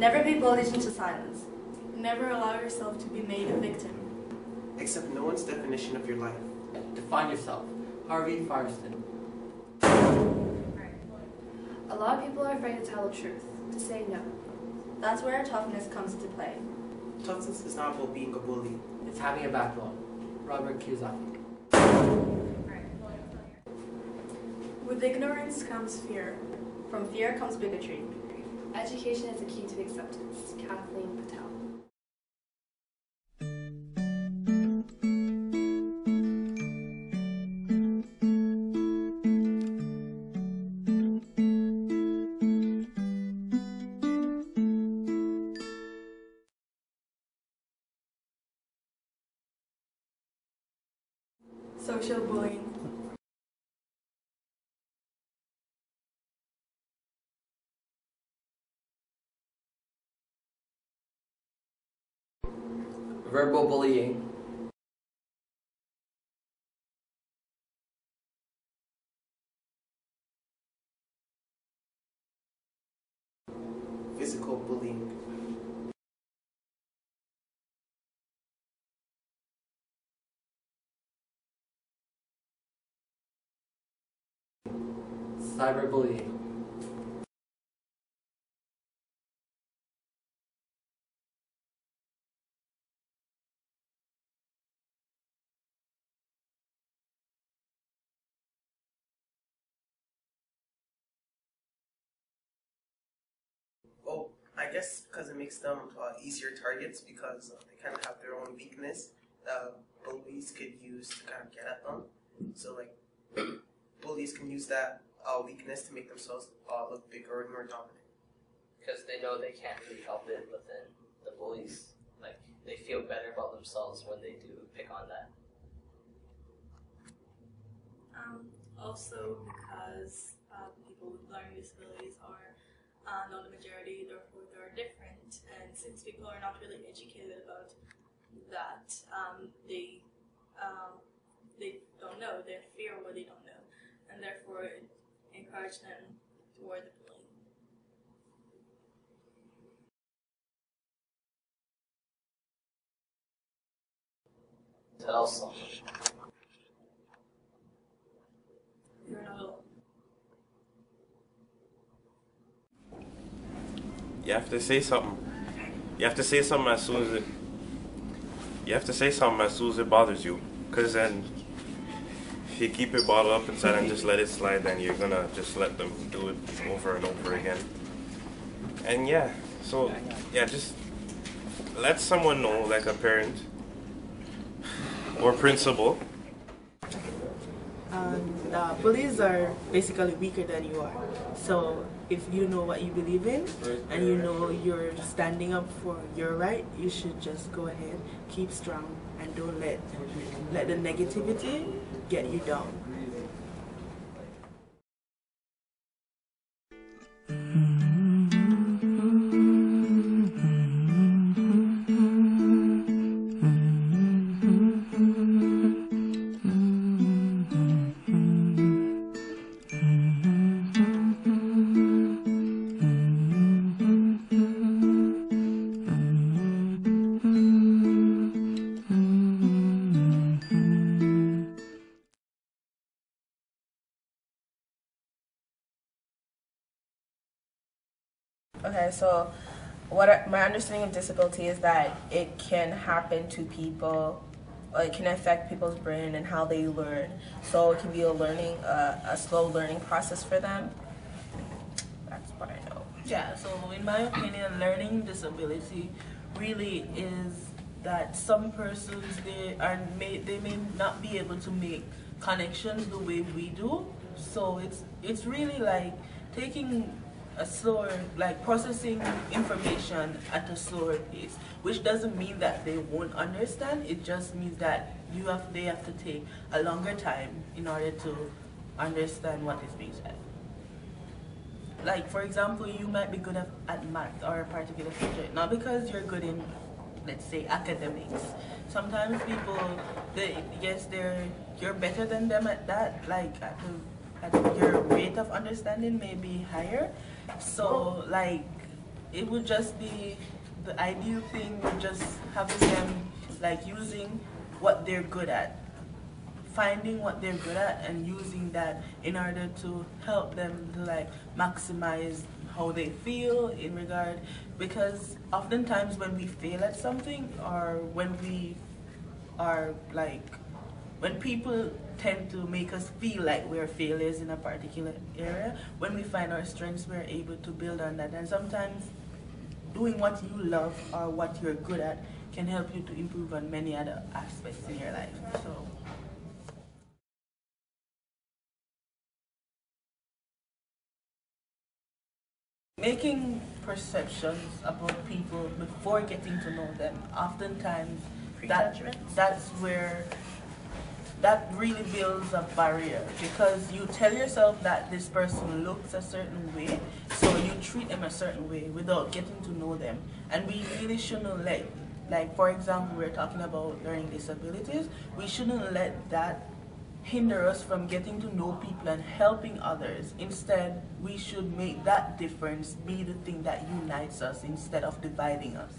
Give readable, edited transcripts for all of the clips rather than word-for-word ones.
Never be bullied into silence. Never allow yourself to be made a victim. Accept no one's definition of your life. Define yourself. Harvey Firestone. A lot of people are afraid to tell the truth, to say no. That's where toughness comes into play. Toughness is not about being a bully. It's having a backbone. Robert Kiyosaki. With ignorance comes fear. From fear comes bigotry. Education is the key to acceptance. Kathleen Patel. Social bullying. Verbal bullying. Physical bullying. Cyberbullying. Oh, I guess because it makes them easier targets because they kind of have their own weakness that bullies could use to kind of get at them. So like bullies can use that weakness to make themselves look bigger and more dominant. Because they know they can't really help it, but then the bullies, like, they feel better about themselves when they do pick on that. Also because people with learning disabilities are not the majority, therefore they're different, and since people are not really educated about that, they don't know, they fear what they don't know, and therefore it encourage them toward the bullying. Tell someone. You're not alone. You have to say something. You have to say something as soon as it. You have to say something as soon as it bothers you, because then if you keep it bottled up inside and just let it slide, then you're gonna just let them do it over and over again. And yeah, so yeah, just let someone know, like a parent or principal. Bullies are basically weaker than you are. So if you know what you believe in and you know you're standing up for your right, you should just go ahead, keep strong, and don't let the negativity get you down. Okay, so my understanding of disability is that it can happen to people, it can affect people's brain and how they learn. So it can be a slow learning process for them. That's what I know. Yeah, so in my opinion, learning disability really is that some persons they may not be able to make connections the way we do. So it's really like taking a slower, like processing information at a slower pace, which doesn't mean that they won't understand. It just means that they have to take a longer time in order to understand what is being said. Like for example, you might be good at math or a particular subject, not because you're good in, let's say, academics. Sometimes people, you're better than them at that. Like your rate of understanding may be higher. So like it would just be the ideal thing would just having them like using what they're good at, finding what they're good at and using that in order to help them to like maximize how they feel in regard, because oftentimes when we fail at something or when we are like when people tend to make us feel like we're failures in a particular area, when we find our strengths we're able to build on that, and sometimes doing what you love or what you're good at can help you to improve on many other aspects in your life. So making perceptions about people before getting to know them, oftentimes that's where that really builds a barrier, because you tell yourself that this person looks a certain way, so you treat them a certain way without getting to know them. And we really shouldn't let, like for example, we're talking about learning disabilities, we shouldn't let that hinder us from getting to know people and helping others. Instead, we should make that difference be the thing that unites us instead of dividing us.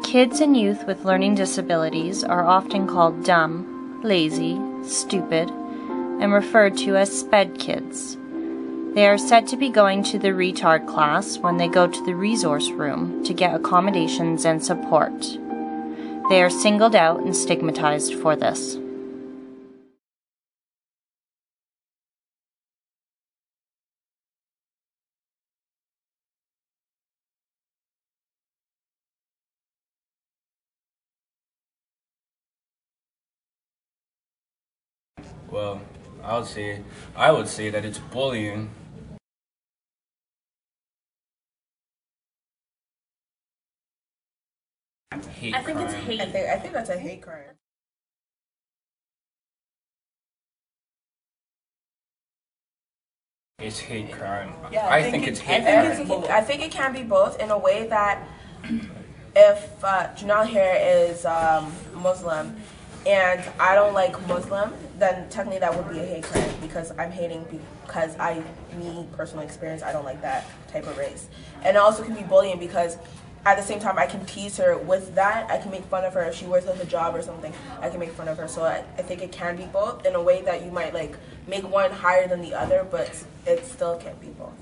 Kids and youth with learning disabilities are often called dumb, lazy, stupid, and referred to as SPED kids. They are said to be going to the retard class when they go to the resource room to get accommodations and support. They are singled out and stigmatized for this. Well, I would say that it's bullying. Hate I think crime. it's hate. I think that's a hate crime. It's hate crime. Yeah, I think it's hate crime. I think it can be both in a way that if Janelle here is Muslim and I don't like Muslim, then technically that would be a hate crime because I'm hating because me personal experience, I don't like that type of race. And it also can be bullying because at the same time I can tease her with that. I can make fun of her if she wears a hijab or something. I can make fun of her. So I think it can be both in a way that you might like make one higher than the other, but it still can be both.